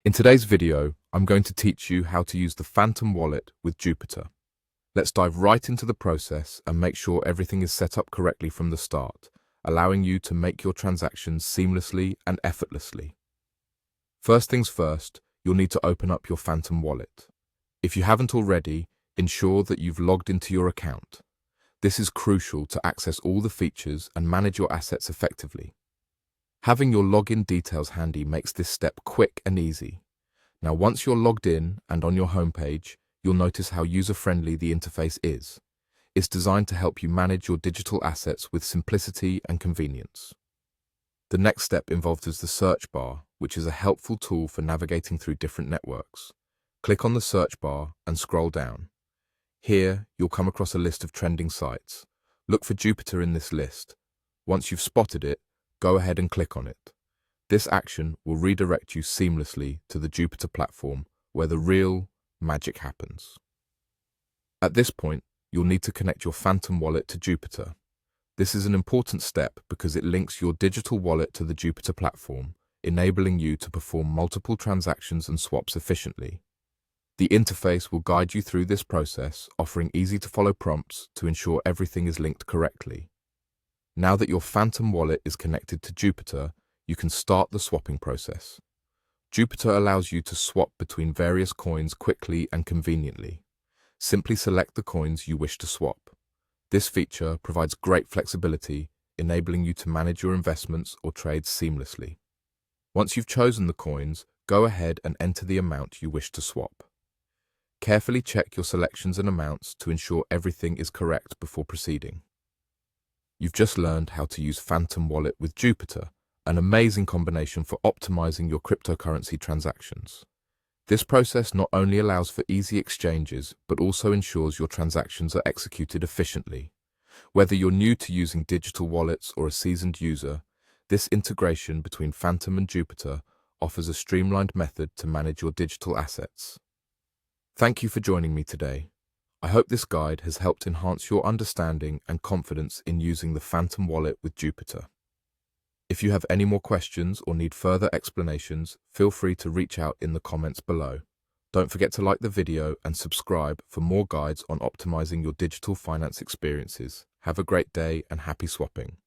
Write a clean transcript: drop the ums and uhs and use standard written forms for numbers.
In today's video, I'm going to teach you how to use the Phantom Wallet with Jupiter. Let's dive right into the process and make sure everything is set up correctly from the start, allowing you to make your transactions seamlessly and effortlessly. First things first, you'll need to open up your Phantom Wallet. If you haven't already, ensure that you've logged into your account. This is crucial to access all the features and manage your assets effectively. Having your login details handy makes this step quick and easy. Now, once you're logged in and on your homepage, you'll notice how user-friendly the interface is. It's designed to help you manage your digital assets with simplicity and convenience. The next step involves the search bar, which is a helpful tool for navigating through different networks. Click on the search bar and scroll down. Here, you'll come across a list of trending sites. Look for Jupiter in this list. Once you've spotted it, go ahead and click on it. This action will redirect you seamlessly to the Jupiter platform where the real magic happens. At this point, you'll need to connect your Phantom Wallet to Jupiter. This is an important step because it links your digital wallet to the Jupiter platform, enabling you to perform multiple transactions and swaps efficiently. The interface will guide you through this process, offering easy-to-follow prompts to ensure everything is linked correctly. Now that your Phantom Wallet is connected to Jupiter, you can start the swapping process. Jupiter allows you to swap between various coins quickly and conveniently. Simply select the coins you wish to swap. This feature provides great flexibility, enabling you to manage your investments or trades seamlessly. Once you've chosen the coins, go ahead and enter the amount you wish to swap. Carefully check your selections and amounts to ensure everything is correct before proceeding. You've just learned how to use Phantom Wallet with Jupiter, an amazing combination for optimizing your cryptocurrency transactions. This process not only allows for easy exchanges, but also ensures your transactions are executed efficiently. Whether you're new to using digital wallets or a seasoned user, this integration between Phantom and Jupiter offers a streamlined method to manage your digital assets. Thank you for joining me today. I hope this guide has helped enhance your understanding and confidence in using the Phantom Wallet with Jupiter. If you have any more questions or need further explanations, feel free to reach out in the comments below. Don't forget to like the video and subscribe for more guides on optimizing your digital finance experiences. Have a great day and happy swapping.